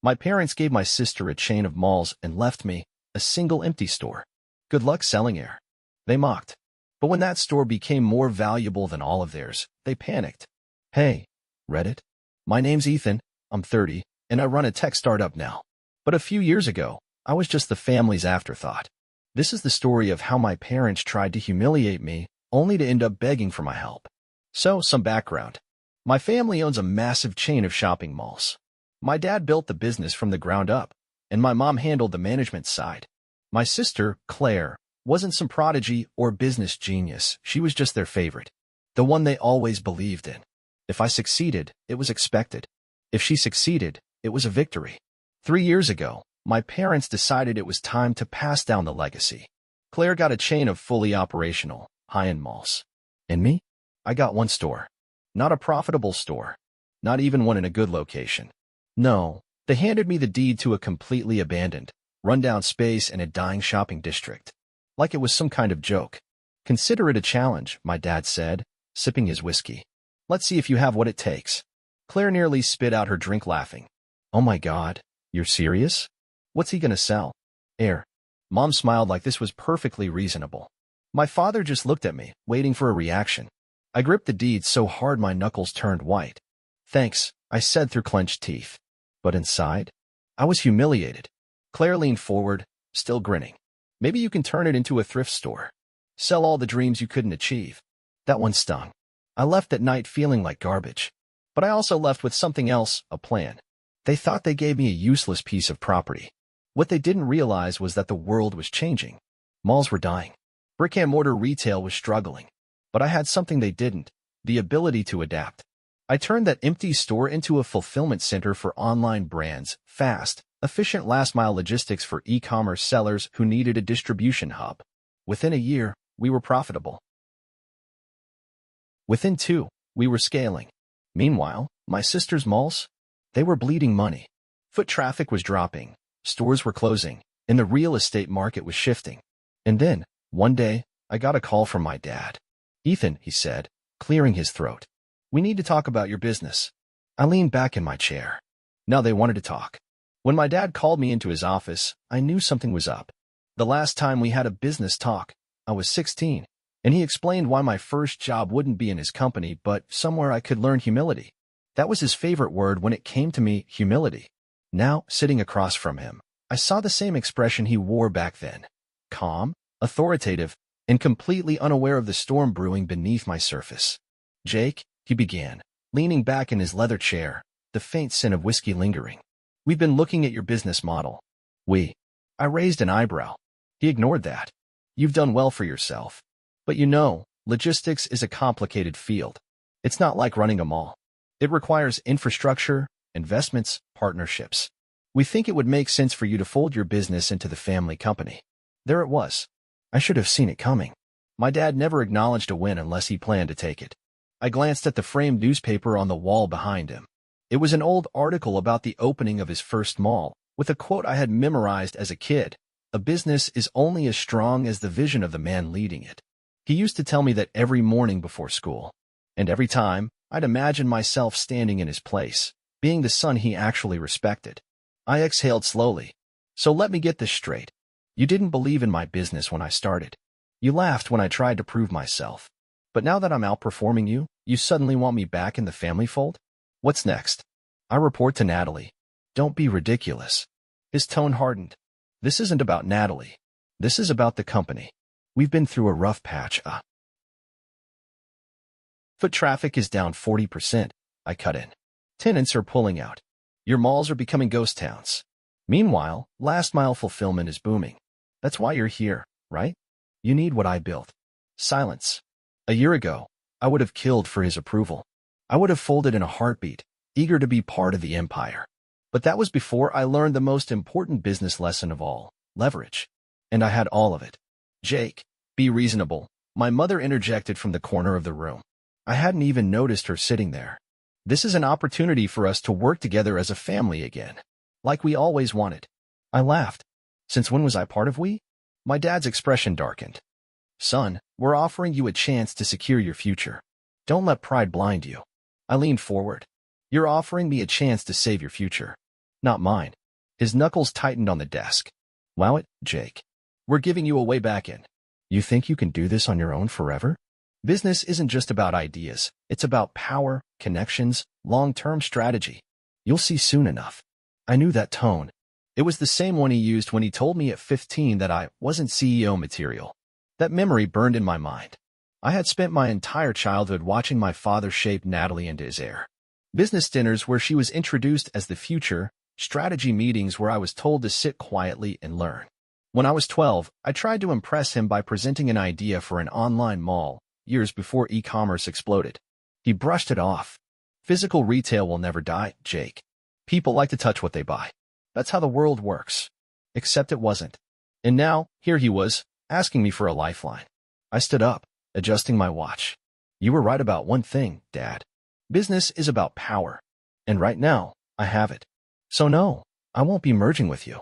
My parents gave my sister a chain of malls and left me a single empty store. Good luck selling air. They mocked. But when that store became more valuable than all of theirs, they panicked. Hey, Reddit. My name's Ethan, I'm 30, and I run a tech startup now. But a few years ago, I was just the family's afterthought. This is the story of how my parents tried to humiliate me, only to end up begging for my help. So, some background. My family owns a massive chain of shopping malls. My dad built the business from the ground up, and my mom handled the management side. My sister, Claire, wasn't some prodigy or business genius. She was just their favorite, the one they always believed in. If I succeeded, it was expected. If she succeeded, it was a victory. 3 years ago, my parents decided it was time to pass down the legacy. Claire got a chain of fully operational, high-end malls. And me? I got one store. Not a profitable store. Not even one in a good location. No, they handed me the deed to a completely abandoned, rundown space in a dying shopping district. Like it was some kind of joke. Consider it a challenge, my dad said, sipping his whiskey. Let's see if you have what it takes. Claire nearly spit out her drink laughing. Oh my God, you're serious? What's he gonna sell? Air. Mom smiled like this was perfectly reasonable. My father just looked at me, waiting for a reaction. I gripped the deed so hard my knuckles turned white. Thanks, I said through clenched teeth. But inside, I was humiliated. Claire leaned forward, still grinning. Maybe you can turn it into a thrift store. Sell all the dreams you couldn't achieve. That one stung. I left at night feeling like garbage. But I also left with something else, a plan. They thought they gave me a useless piece of property. What they didn't realize was that the world was changing. Malls were dying. Brick-and-mortar retail was struggling. But I had something they didn't, the ability to adapt. I turned that empty store into a fulfillment center for online brands, fast, efficient last-mile logistics for e-commerce sellers who needed a distribution hub. Within a year, we were profitable. Within 2, we were scaling. Meanwhile, my sister's malls? They were bleeding money. Foot traffic was dropping, stores were closing, and the real estate market was shifting. And then, one day, I got a call from my dad. Ethan, he said, clearing his throat. We need to talk about your business. I leaned back in my chair. Now they wanted to talk. When my dad called me into his office, I knew something was up. The last time we had a business talk, I was 16, and he explained why my first job wouldn't be in his company, but somewhere I could learn humility. That was his favorite word when it came to me, humility. Now, sitting across from him, I saw the same expression he wore back then. Calm, authoritative, and completely unaware of the storm brewing beneath my surface. Jake, he began, leaning back in his leather chair, the faint scent of whiskey lingering. We've been looking at your business model. I raised an eyebrow. He ignored that. You've done well for yourself. But you know, logistics is a complicated field. It's not like running a mall. It requires infrastructure, investments, partnerships. We think it would make sense for you to fold your business into the family company. There it was. I should have seen it coming. My dad never acknowledged a win unless he planned to take it. I glanced at the framed newspaper on the wall behind him. It was an old article about the opening of his first mall, with a quote I had memorized as a kid. A business is only as strong as the vision of the man leading it. He used to tell me that every morning before school. And every time, I'd imagine myself standing in his place, being the son he actually respected. I exhaled slowly. So let me get this straight. You didn't believe in my business when I started. You laughed when I tried to prove myself. But now that I'm outperforming you, you suddenly want me back in the family fold? What's next? I report to Natalie. Don't be ridiculous. His tone hardened. This isn't about Natalie. This is about the company. We've been through a rough patch. Foot traffic is down 40%. I cut in. Tenants are pulling out. Your malls are becoming ghost towns. Meanwhile, last-mile fulfillment is booming. That's why you're here, right? You need what I built. Silence. A year ago, I would have killed for his approval. I would have folded in a heartbeat, eager to be part of the empire. But that was before I learned the most important business lesson of all, leverage. And I had all of it. Jake, be reasonable. My mother interjected from the corner of the room. I hadn't even noticed her sitting there. This is an opportunity for us to work together as a family again. Like we always wanted. I laughed. Since when was I part of we? My dad's expression darkened. Son, we're offering you a chance to secure your future. Don't let pride blind you. I leaned forward. You're offering me a chance to save your future. Not mine. His knuckles tightened on the desk. Wow it, Jake. We're giving you a way back in. You think you can do this on your own forever? Business isn't just about ideas. It's about power, connections, long-term strategy. You'll see soon enough. I knew that tone. It was the same one he used when he told me at 15 that I wasn't CEO material. That memory burned in my mind. I had spent my entire childhood watching my father shape Natalie into his heir. Business dinners where she was introduced as the future, strategy meetings where I was told to sit quietly and learn. When I was 12, I tried to impress him by presenting an idea for an online mall, years before e-commerce exploded. He brushed it off. Physical retail will never die, Jake. People like to touch what they buy. That's how the world works. Except it wasn't. And now, here he was, asking me for a lifeline. I stood up, adjusting my watch. You were right about one thing, Dad. Business is about power. And right now, I have it. So no, I won't be merging with you.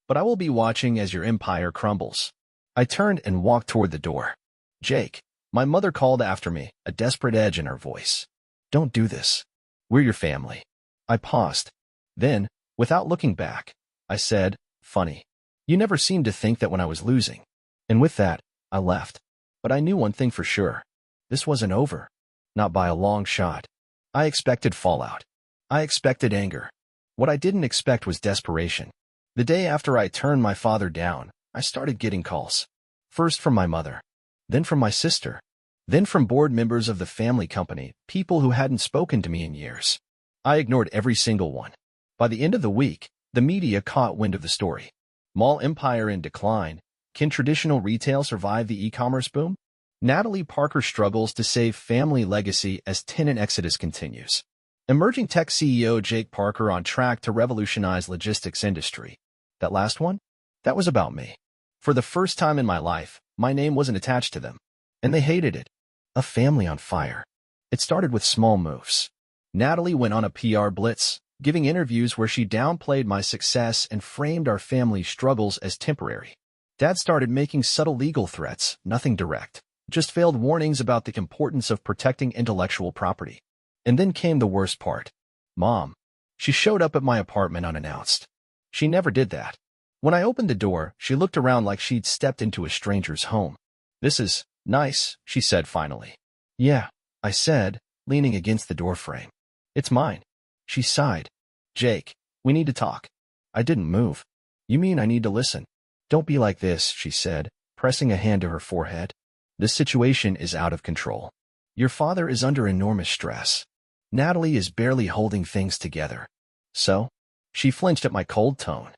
But I will be watching as your empire crumbles. I turned and walked toward the door. Jake, my mother called after me, a desperate edge in her voice. Don't do this. We're your family. I paused. Then, without looking back, I said, funny. You never seemed to think that when I was losing. And with that, I left. But I knew one thing for sure. This wasn't over. Not by a long shot. I expected fallout. I expected anger. What I didn't expect was desperation. The day after I turned my father down, I started getting calls. First from my mother. Then from my sister. Then from board members of the family company, people who hadn't spoken to me in years. I ignored every single one. By the end of the week, the media caught wind of the story. Mall empire in decline. Can traditional retail survive the e-commerce boom? Natalie Parker struggles to save family legacy as tenant exodus continues. Emerging tech CEO Jake Parker on track to revolutionize logistics industry. That last one? That was about me. For the first time in my life, my name wasn't attached to them. And they hated it. A family on fire. It started with small moves. Natalie went on a PR blitz, giving interviews where she downplayed my success and framed our family's struggles as temporary. Dad started making subtle legal threats, nothing direct, just veiled warnings about the importance of protecting intellectual property. And then came the worst part. Mom. She showed up at my apartment unannounced. She never did that. When I opened the door, she looked around like she'd stepped into a stranger's home. This is nice, she said finally. Yeah, I said, leaning against the doorframe. It's mine. She sighed. Jake, we need to talk. I didn't move. You mean I need to listen? Don't be like this, she said, pressing a hand to her forehead. This situation is out of control. Your father is under enormous stress. Natalie is barely holding things together. So? She flinched at my cold tone.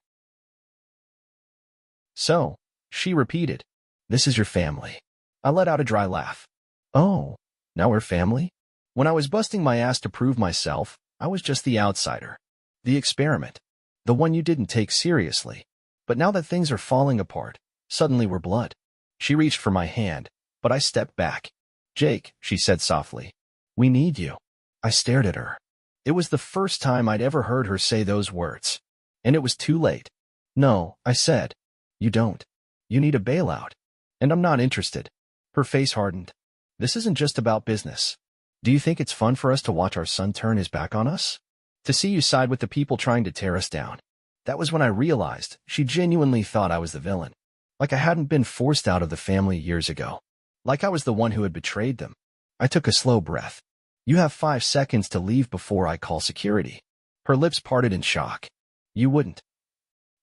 So, she repeated. This is your family. I let out a dry laugh. Oh, now we're family? When I was busting my ass to prove myself, I was just the outsider. The experiment. The one you didn't take seriously. But now that things are falling apart, suddenly we're blood. She reached for my hand, but I stepped back. Jake, she said softly. We need you. I stared at her. It was the first time I'd ever heard her say those words. And it was too late. No, I said. You don't. You need a bailout. And I'm not interested. Her face hardened. This isn't just about business. Do you think it's fun for us to watch our son turn his back on us? To see you side with the people trying to tear us down? That was when I realized she genuinely thought I was the villain. Like I hadn't been forced out of the family years ago. Like I was the one who had betrayed them. I took a slow breath. You have 5 seconds to leave before I call security. Her lips parted in shock. You wouldn't.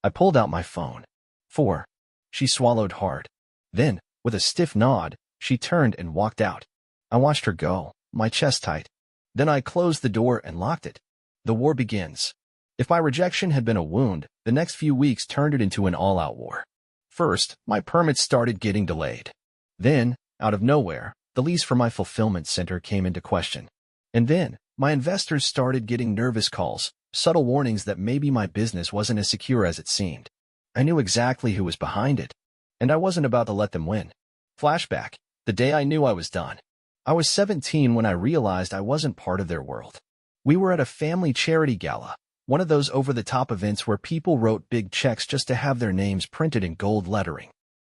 I pulled out my phone. 4. She swallowed hard. Then, with a stiff nod, she turned and walked out. I watched her go, my chest tight. Then I closed the door and locked it. The war begins. If my rejection had been a wound, the next few weeks turned it into an all-out war. First, my permits started getting delayed. Then, out of nowhere, the lease for my fulfillment center came into question. And then, my investors started getting nervous calls, subtle warnings that maybe my business wasn't as secure as it seemed. I knew exactly who was behind it, and I wasn't about to let them win. Flashback, the day I knew I was done. I was 17 when I realized I wasn't part of their world. We were at a family charity gala, one of those over-the-top events where people wrote big checks just to have their names printed in gold lettering.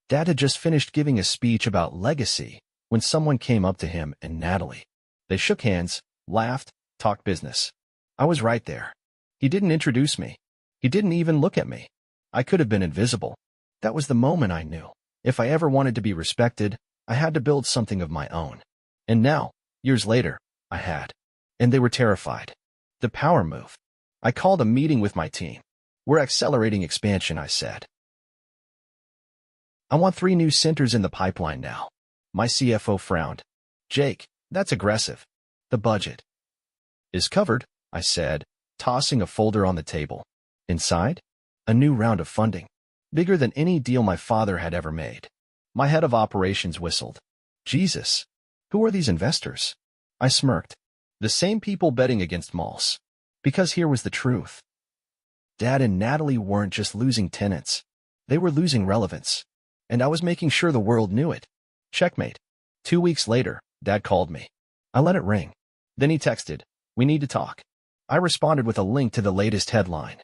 Dad had just finished giving a speech about legacy when someone came up to him and Natalie. They shook hands, laughed, talked business. I was right there, He didn't introduce me. He didn't even look at me. I could have been invisible. That was the moment I knew. If I ever wanted to be respected, I had to build something of my own. And now, years later, I had. And they were terrified. The power move. I called a meeting with my team. We're accelerating expansion, I said. I want 3 new centers in the pipeline now. My CFO frowned. Jake, that's aggressive. The budget is covered, I said, tossing a folder on the table. Inside? A new round of funding. Bigger than any deal my father had ever made. My head of operations whistled. Jesus. Who are these investors? I smirked. The same people betting against malls. Because here was the truth. Dad and Natalie weren't just losing tenants. They were losing relevance. And I was making sure the world knew it. Checkmate. 2 weeks later, Dad called me. I let it ring. Then he texted, "We need to talk." I responded with a link to the latest headline.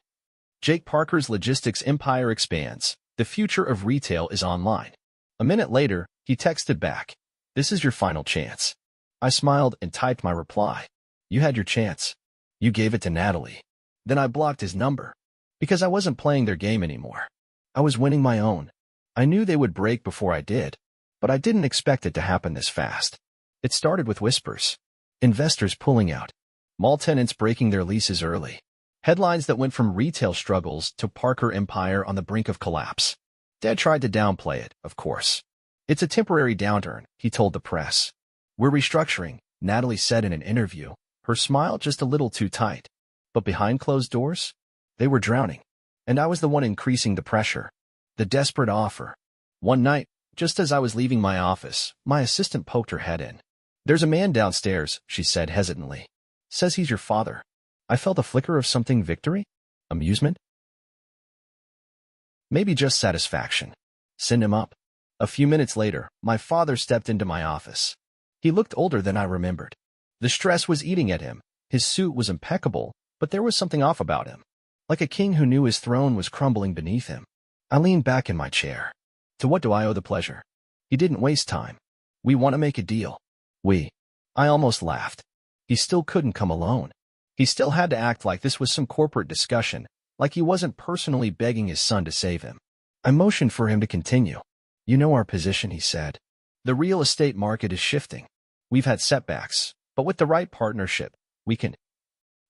Jake Parker's logistics empire expands. The future of retail is online. A minute later, he texted back, "This is your final chance." I smiled and typed my reply. You had your chance. You gave it to Natalie. Then I blocked his number. Because I wasn't playing their game anymore. I was winning my own. I knew they would break before I did, but I didn't expect it to happen this fast. It started with whispers. Investors pulling out. Mall tenants breaking their leases early. Headlines that went from retail struggles to Parker empire on the brink of collapse. Dad tried to downplay it, of course. It's a temporary downturn, he told the press. We're restructuring, Natalie said in an interview, her smile just a little too tight. But behind closed doors, they were drowning. And I was the one increasing the pressure. The desperate offer. One night, just as I was leaving my office, my assistant poked her head in. There's a man downstairs, she said hesitantly. Says he's your father. I felt a flicker of something. Victory? Amusement? Maybe just satisfaction. Send him up. A few minutes later, my father stepped into my office. He looked older than I remembered. The stress was eating at him. His suit was impeccable, but there was something off about him. Like a king who knew his throne was crumbling beneath him. I leaned back in my chair. To what do I owe the pleasure? He didn't waste time. We want to make a deal. I almost laughed. He still couldn't come alone. He still had to act like this was some corporate discussion, like he wasn't personally begging his son to save him. I motioned for him to continue. You know our position, he said. The real estate market is shifting. We've had setbacks, but with the right partnership, we can...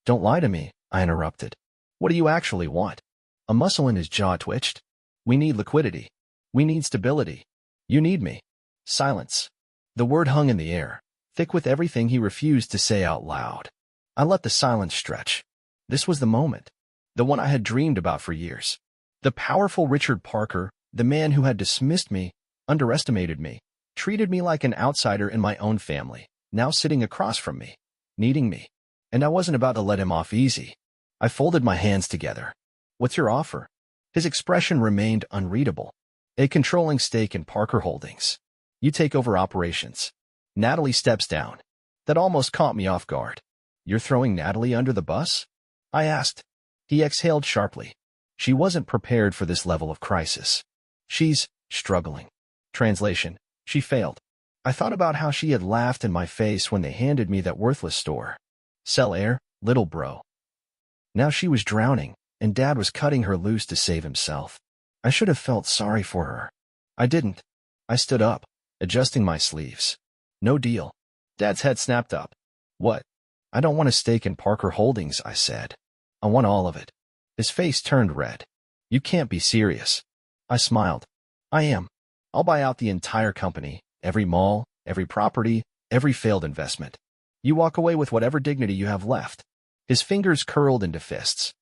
Don't lie to me, I interrupted. What do you actually want? A muscle in his jaw twitched. We need liquidity. We need stability. You need me. Silence. The word hung in the air, thick with everything he refused to say out loud. I let the silence stretch. This was the moment. The one I had dreamed about for years. The powerful Richard Parker, the man who had dismissed me, underestimated me, treated me like an outsider in my own family, now sitting across from me, needing me. And I wasn't about to let him off easy. I folded my hands together. What's your offer? His expression remained unreadable. A controlling stake in Parker Holdings. You take over operations. Natalie steps down. That almost caught me off guard. You're throwing Natalie under the bus? I asked. He exhaled sharply. She wasn't prepared for this level of crisis. She's struggling. Translation. She failed. I thought about how she had laughed in my face when they handed me that worthless store. Sell air, little bro. Now she was drowning, and Dad was cutting her loose to save himself. I should have felt sorry for her. I didn't. I stood up, adjusting my sleeves. No deal. Dad's head snapped up. What? I don't want a stake in Parker Holdings, I said. I want all of it. His face turned red. You can't be serious. I smiled. I am. I'll buy out the entire company, every mall, every property, every failed investment. You walk away with whatever dignity you have left. His fingers curled into fists.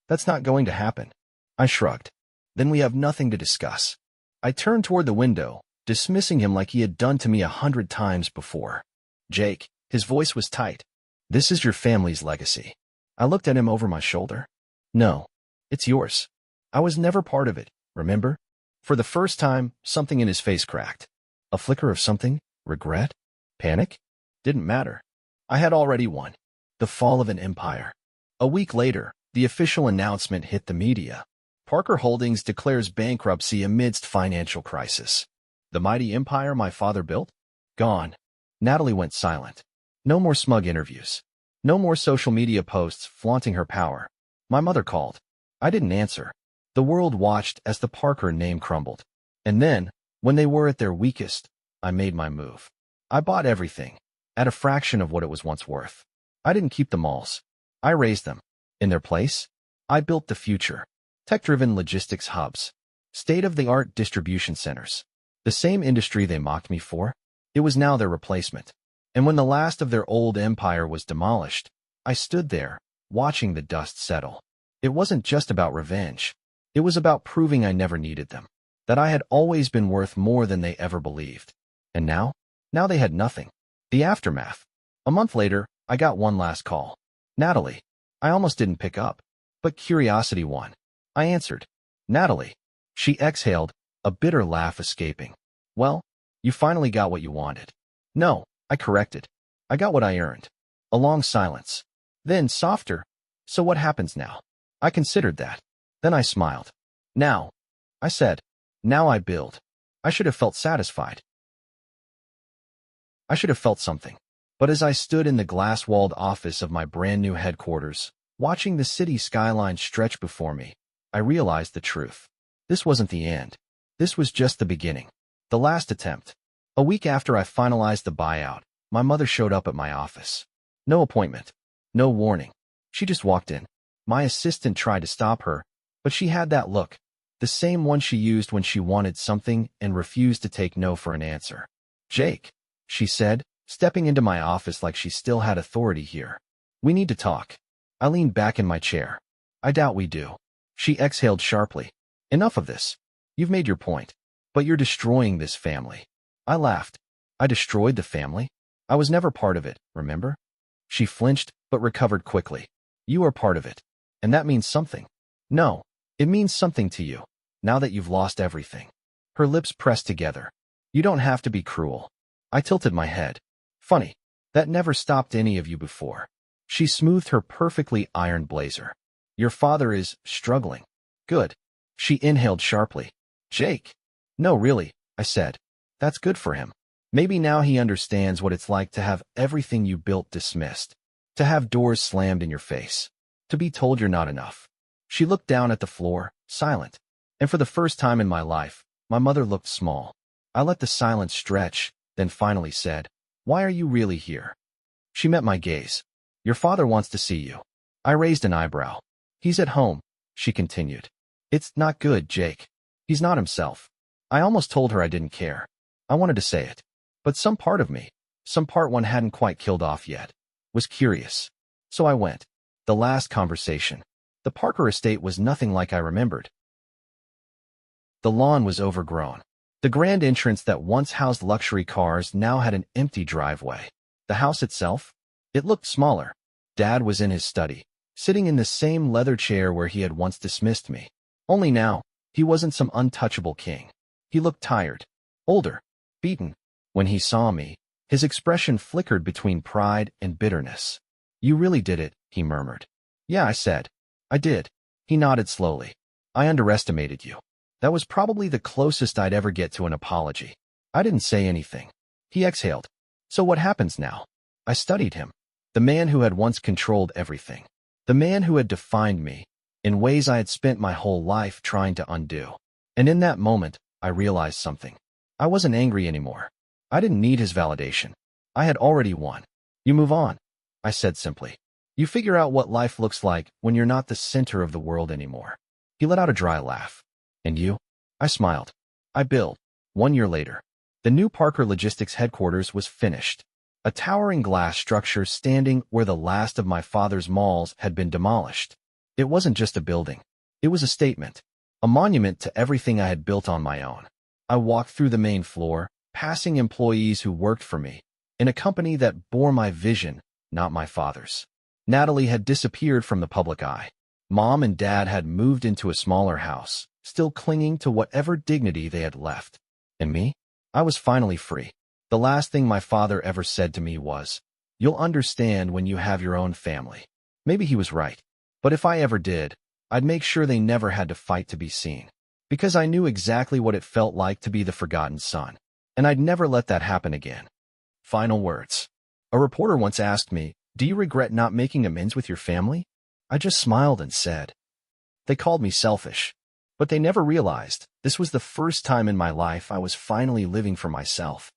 That's not going to happen. I shrugged. Then we have nothing to discuss. I turned toward the window, dismissing him like he had done to me 100 times before. Jake, his voice was tight. This is your family's legacy. I looked at him over my shoulder. No, it's yours. I was never part of it, remember? For the first time, something in his face cracked. A flicker of something? Regret? Panic? Didn't matter. I had already won. The fall of an empire. A week later, the official announcement hit the media. Parker Holdings declares bankruptcy amidst financial crisis. The mighty empire my father built? Gone. Natalie went silent. No more smug interviews. No more social media posts flaunting her power. My mother called. I didn't answer. The world watched as the Parker name crumbled. And then, when they were at their weakest, I made my move. I bought everything, at a fraction of what it was once worth. I didn't keep the malls. I raised them. In their place, I built the future. Tech-driven logistics hubs. State-of-the-art distribution centers. The same industry they mocked me for, it was now their replacement. And when the last of their old empire was demolished, I stood there, watching the dust settle. It wasn't just about revenge. It was about proving I never needed them, that I had always been worth more than they ever believed. And now they had nothing. The aftermath. A month later, I got one last call. Natalie. I almost didn't pick up, but curiosity won. I answered. Natalie. She exhaled, a bitter laugh escaping. Well, you finally got what you wanted. No, I corrected. I got what I earned. A long silence. Then, softer. So what happens now? I considered that. Then I smiled. Now, I said, now I build. I should have felt satisfied. I should have felt something. But as I stood in the glass-walled office of my brand-new headquarters, watching the city skyline stretch before me, I realized the truth. This wasn't the end. This was just the beginning. The last attempt. A week after I finalized the buyout, my mother showed up at my office. No appointment. No warning. She just walked in. My assistant tried to stop her, but she had that look, the same one she used when she wanted something and refused to take no for an answer. Jake, she said, stepping into my office like she still had authority here. We need to talk. I leaned back in my chair. I doubt we do. She exhaled sharply. Enough of this. You've made your point, but you're destroying this family. I laughed. I destroyed the family? I was never part of it, remember? She flinched, but recovered quickly. You are part of it. And that means something. No, it means something to you, now that you've lost everything. Her lips pressed together. You don't have to be cruel. I tilted my head. Funny. That never stopped any of you before. She smoothed her perfectly ironed blazer. Your father is struggling. Good. She inhaled sharply. Jake. No, really, I said. That's good for him. Maybe now he understands what it's like to have everything you built dismissed. To have doors slammed in your face. To be told you're not enough. She looked down at the floor, silent. And for the first time in my life, my mother looked small. I let the silence stretch, then finally said, Why are you really here? She met my gaze. Your father wants to see you. I raised an eyebrow. He's at home, she continued. It's not good, Jake. He's not himself. I almost told her I didn't care. I wanted to say it. But some part of me, some part one hadn't quite killed off yet, was curious. So I went. The last conversation. The Parker estate was nothing like I remembered. The lawn was overgrown. The grand entrance that once housed luxury cars now had an empty driveway. The house itself? It looked smaller. Dad was in his study, sitting in the same leather chair where he had once dismissed me. Only now, he wasn't some untouchable king. He looked tired, older, beaten. When he saw me, his expression flickered between pride and bitterness. You really did it, he murmured. Yeah, I said. I did. He nodded slowly. I underestimated you. That was probably the closest I'd ever get to an apology. I didn't say anything. He exhaled. So what happens now? I studied him. The man who had once controlled everything. The man who had defined me, in ways I had spent my whole life trying to undo. And in that moment, I realized something. I wasn't angry anymore. I didn't need his validation. I had already won. You move on, I said simply. You figure out what life looks like when you're not the center of the world anymore. He let out a dry laugh. And you? I smiled. I built. 1 year later. The new Parker Logistics headquarters was finished. A towering glass structure standing where the last of my father's malls had been demolished. It wasn't just a building. It was a statement. A monument to everything I had built on my own. I walked through the main floor, passing employees who worked for me, in a company that bore my vision, not my father's. Natalie had disappeared from the public eye. Mom and Dad had moved into a smaller house, still clinging to whatever dignity they had left. And me? I was finally free. The last thing my father ever said to me was, You'll understand when you have your own family. Maybe he was right. But if I ever did, I'd make sure they never had to fight to be seen. Because I knew exactly what it felt like to be the forgotten son. And I'd never let that happen again. Final words. A reporter once asked me, Do you regret not making amends with your family? I just smiled and said. They called me selfish. But they never realized this was the first time in my life I was finally living for myself.